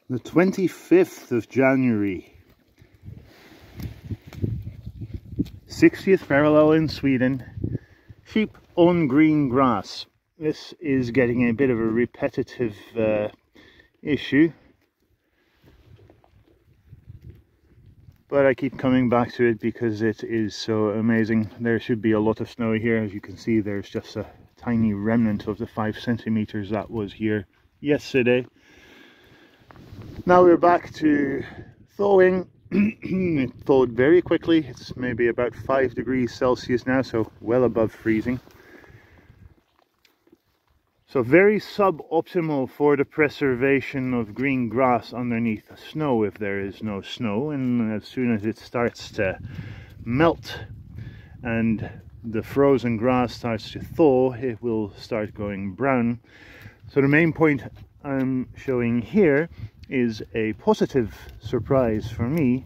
The 25th of January, 60th parallel in Sweden. Sheep on green grass. This is getting a bit of a repetitive issue, but I keep coming back to it because it is so amazing. There should be a lot of snow here. As you can see, there's just a tiny remnant of the 5 centimeters that was here yesterday. Now we're back to thawing. It thawed very quickly. It's maybe about 5 degrees Celsius now, so well above freezing. So very suboptimal for the preservation of green grass underneath the snow if there is no snow, and as soon as it starts to melt and the frozen grass starts to thaw, it will start going brown. So the main point I'm showing here is a positive surprise for me,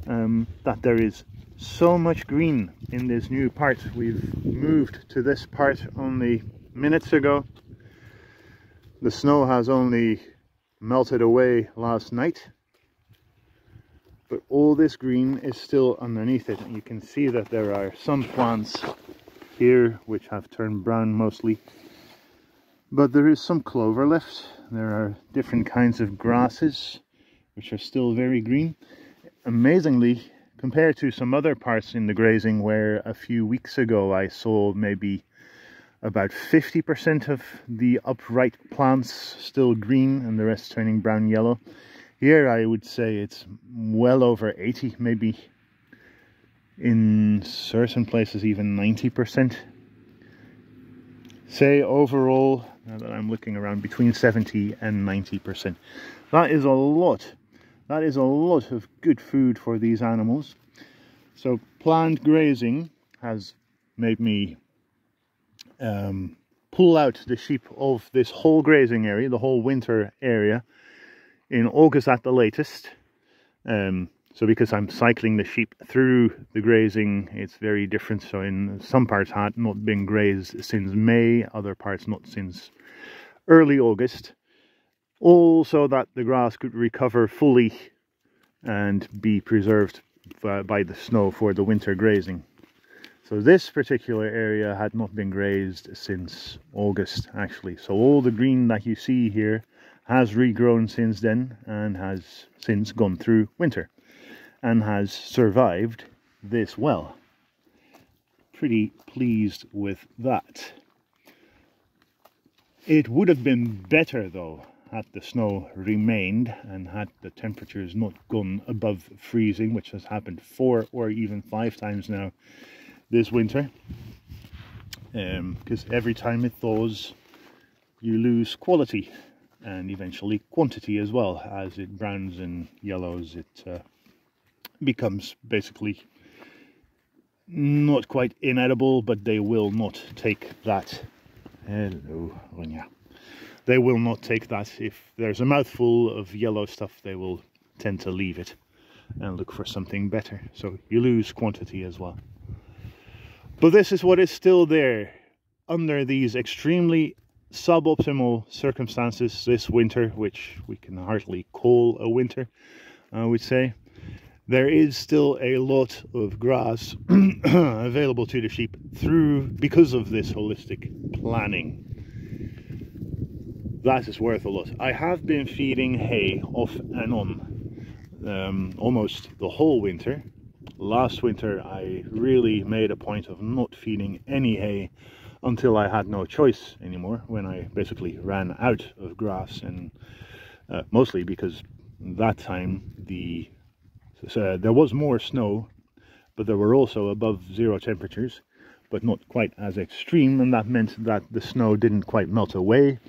that there is so much green in this new part. We've moved to this part only minutes ago. The snow has only melted away last night, but all this green is still underneath it, and you can see that there are some plants here which have turned brown mostly, but there is some clover left. There are different kinds of grasses which are still very green. Amazingly, compared to some other parts in the grazing where a few weeks ago I saw maybe about 50% of the upright plants still green and the rest turning brown yellow, here I would say it's well over 80, maybe in certain places even 90%. Say overall, now that I'm looking around, between 70 and 90%. That is a lot. That is a lot of good food for these animals. So planned grazing has made me pull out the sheep of this whole grazing area, the whole winter area, in August at the latest. So because I'm cycling the sheep through the grazing, it's very different. So in some parts had not been grazed since May, other parts not since early August. Also that the grass could recover fully and be preserved by the snow for the winter grazing. So this particular area had not been grazed since August actually. So all the green that you see here has regrown since then and has since gone through winter and has survived this well. Pretty pleased with that. It would have been better though had the snow remained and had the temperatures not gone above freezing, which has happened 4 or even 5 times now this winter. Because every time it thaws you lose quality and eventually quantity as well. As it browns and yellows, it becomes basically not quite inedible, but they will not take that. Hello, Ronja. They will not take that. If there's a mouthful of yellow stuff, they will tend to leave it and look for something better. So you lose quantity as well. But this is what is still there under these extremely suboptimal circumstances this winter, which we can hardly call a winter, I would say. There is still a lot of grass available to the sheep because of this holistic planning. That is worth a lot. I have been feeding hay off and on almost the whole winter. Last winter I really made a point of not feeding any hay until I had no choice anymore, when I basically ran out of grass, and mostly because that time there was more snow, but there were also above 0 temperatures, but not quite as extreme, and that meant that the snow didn't quite melt away,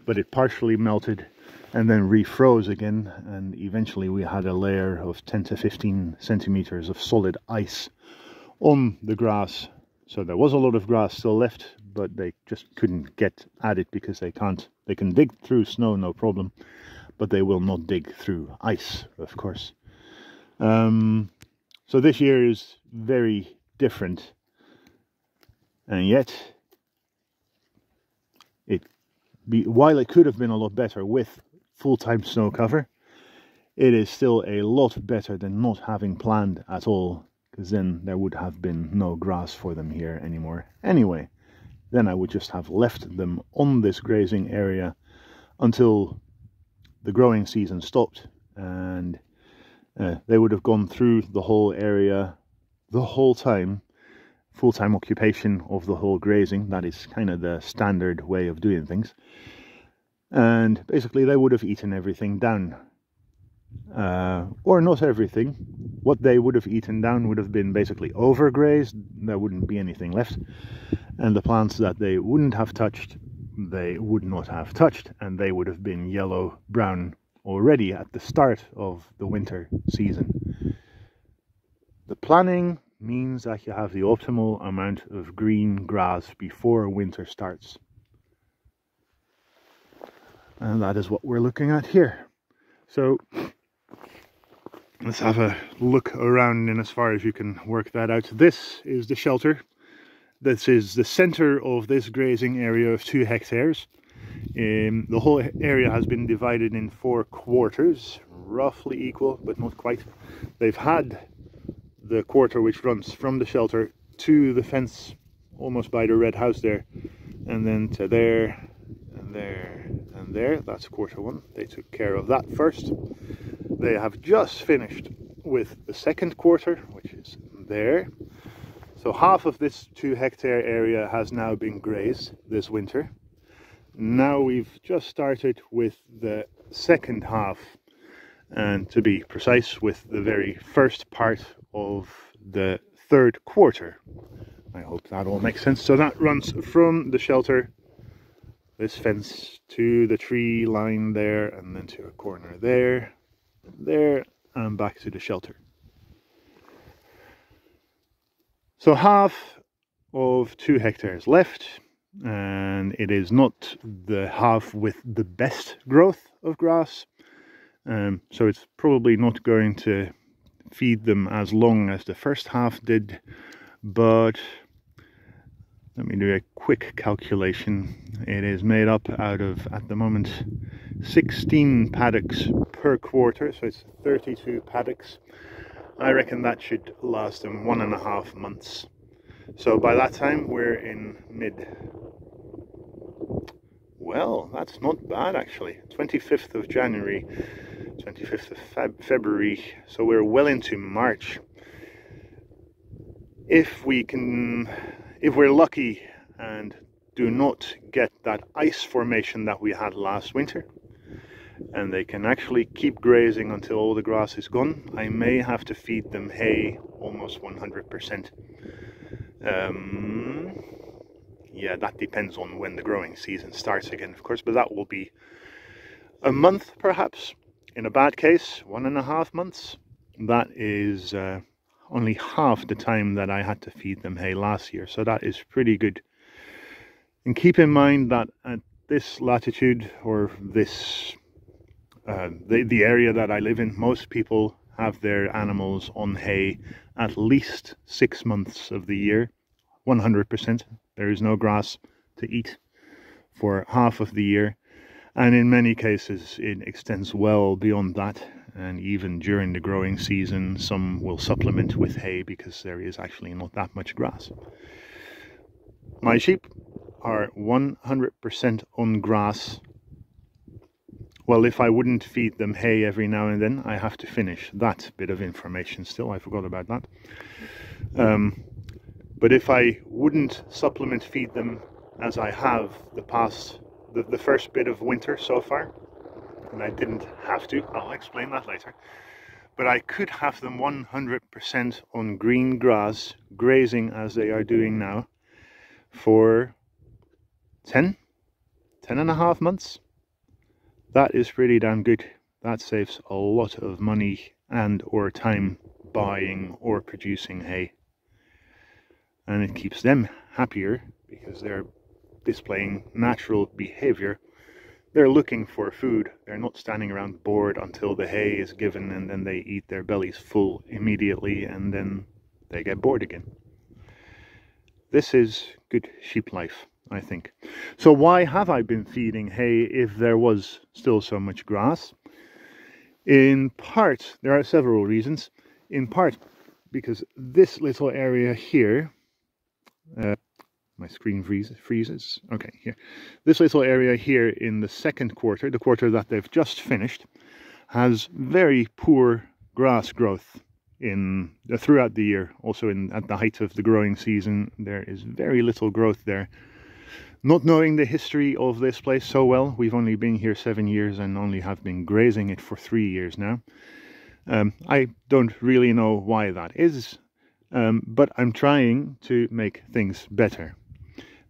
but it partially melted and then refroze again, and eventually we had a layer of 10 to 15 centimeters of solid ice on the grass. So there was a lot of grass still left, but they just couldn't get at it because they can't. They can dig through snow, no problem, but they will not dig through ice, of course. So this year is very different, and yet while it could have been a lot better with full-time snow cover, it is still a lot better than not having planned at all, because then there would have been no grass for them here anymore. Anyway, then I would just have left them on this grazing area until the growing season stopped, and they would have gone through the whole area the whole time. Full-time occupation of the whole grazing, that is kind of the standard way of doing things. And basically they would have eaten everything down. Or not everything. What they would have eaten down would have been basically overgrazed. There wouldn't be anything left. And the plants that they wouldn't have touched, they would not have touched, and they would have been yellow-brown already at the start of the winter season. The planning means that you have the optimal amount of green grass before winter starts. And that is what we're looking at here. So let's have a look around in as far as you can work that out. This is the shelter. This is the center of this grazing area of 2 hectares. The whole area has been divided in 4 quarters, roughly equal, but not quite. They've had the quarter which runs from the shelter to the fence, almost by the red house there, and then to there, and there, and there. That's quarter 1. They took care of that first. They have just finished with the second quarter, which is there. So half of this 2 hectare area has now been grazed this winter. Now we've just started with the second half, and to be precise, with the very first part of the 3rd quarter. I hope that all makes sense. So that runs from the shelter, this fence, to the tree line there, and then to a corner there, and back to the shelter. So half of 2 hectares left, and it is not the half with the best growth of grass. So it's probably not going to feed them as long as the first half did, but let me do a quick calculation. It is made up out of, at the moment, 16 paddocks per quarter, so it's 32 paddocks. I reckon that should last them 1.5 months. So by that time we're in well, that's not bad actually, 25th of January, 25th of February, so we're well into March. If we're lucky and do not get that ice formation that we had last winter, and they can actually keep grazing until all the grass is gone, I may have to feed them hay almost 100%. Yeah, that depends on when the growing season starts again, of course, but that will be a month perhaps. In a bad case, 1.5 months. That is only half the time that I had to feed them hay last year, so that is pretty good. And keep in mind that at this latitude, or this the area that I live in, most people have their animals on hay at least 6 months of the year, 100%. There is no grass to eat for half of the year, and in many cases it extends well beyond that, and even during the growing season some will supplement with hay because there is actually not that much grass. My sheep are 100% on grass. Well, if I wouldn't feed them hay every now and then, I have to finish that bit of information still. I forgot about that. But if I wouldn't supplement feed them as I have the first bit of winter so far, and I didn't have to, I'll explain that later, but I could have them 100% on green grass, grazing as they are doing now, for 10.5 months. That is pretty damn good. That saves a lot of money and or time buying or producing hay. And it keeps them happier because they're displaying natural behavior. They're looking for food. They're not standing around bored until the hay is given and then they eat their bellies full immediately and then they get bored again. This is good sheep life, I think. So why have I been feeding hay if there was still so much grass? In part, there are several reasons. In part, because this little area here, my screen freezes. Okay, here. This little area here in the second quarter, the quarter that they've just finished, has very poor grass growth throughout the year. Also at the height of the growing season, there is very little growth there. Not knowing the history of this place so well, we've only been here 7 years and only have been grazing it for 3 years now. I don't really know why that is, but I'm trying to make things better.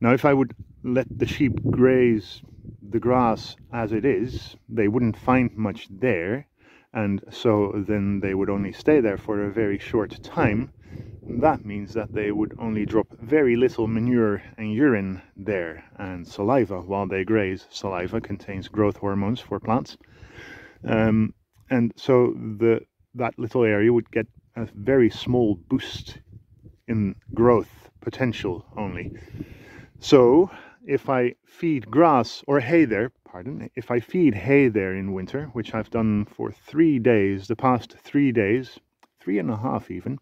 Now, if I would let the sheep graze the grass as it is, they wouldn't find much there, and so then they would only stay there for a very short time. That means that they would only drop very little manure and urine there, and saliva while they graze. Saliva contains growth hormones for plants, and so that little area would get a very small boost in growth potential only. So if I feed grass or hay there, if I feed hay there in winter, which I've done for 3 days, the past 3 days, 3.5 even,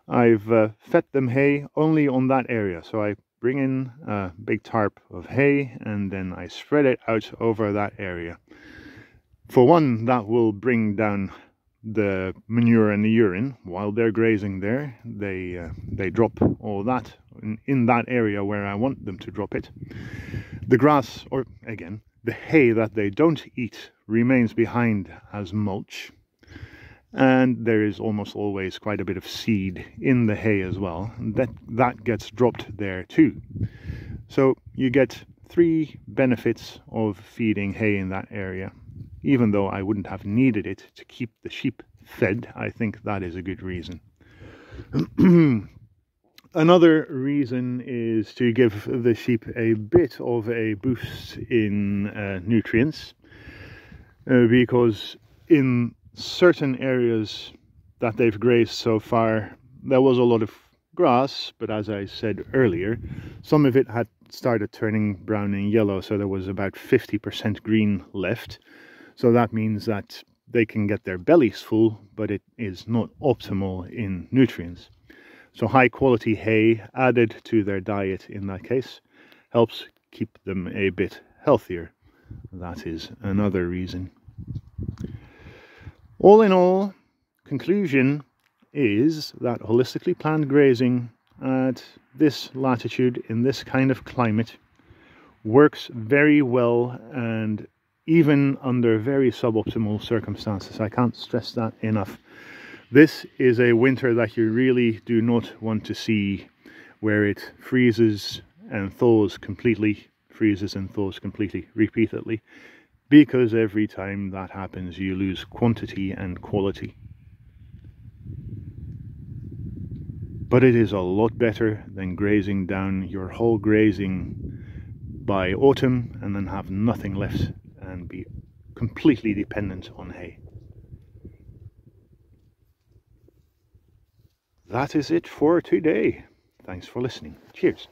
I've fed them hay only on that area. So I bring in a big tarp of hay and then I spread it out over that area. For one, that will bring down the manure and the urine while they're grazing there. They drop all that in that area where I want them to drop it. The grass, or again, the hay that they don't eat, remains behind as mulch. And there is almost always quite a bit of seed in the hay as well. That gets dropped there too. So you get 3 benefits of feeding hay in that area. Even though I wouldn't have needed it to keep the sheep fed, I think that is a good reason. Another reason is to give the sheep a bit of a boost in nutrients, because in certain areas that they've grazed so far, there was a lot of grass, but as I said earlier, some of it had started turning brown and yellow, so there was about 50% green left. So that means that they can get their bellies full, but it is not optimal in nutrients. So high quality hay added to their diet in that case helps keep them a bit healthier. That is another reason. All in all, conclusion is that holistically planned grazing at this latitude in this kind of climate works very well, and even under very suboptimal circumstances. I can't stress that enough. This is a winter that you really do not want to see, where it freezes and thaws completely, repeatedly, because every time that happens you lose quantity and quality. But it is a lot better than grazing down your whole grazing by autumn and then have nothing left and be completely dependent on hay. That is it for today. Thanks for listening. Cheers.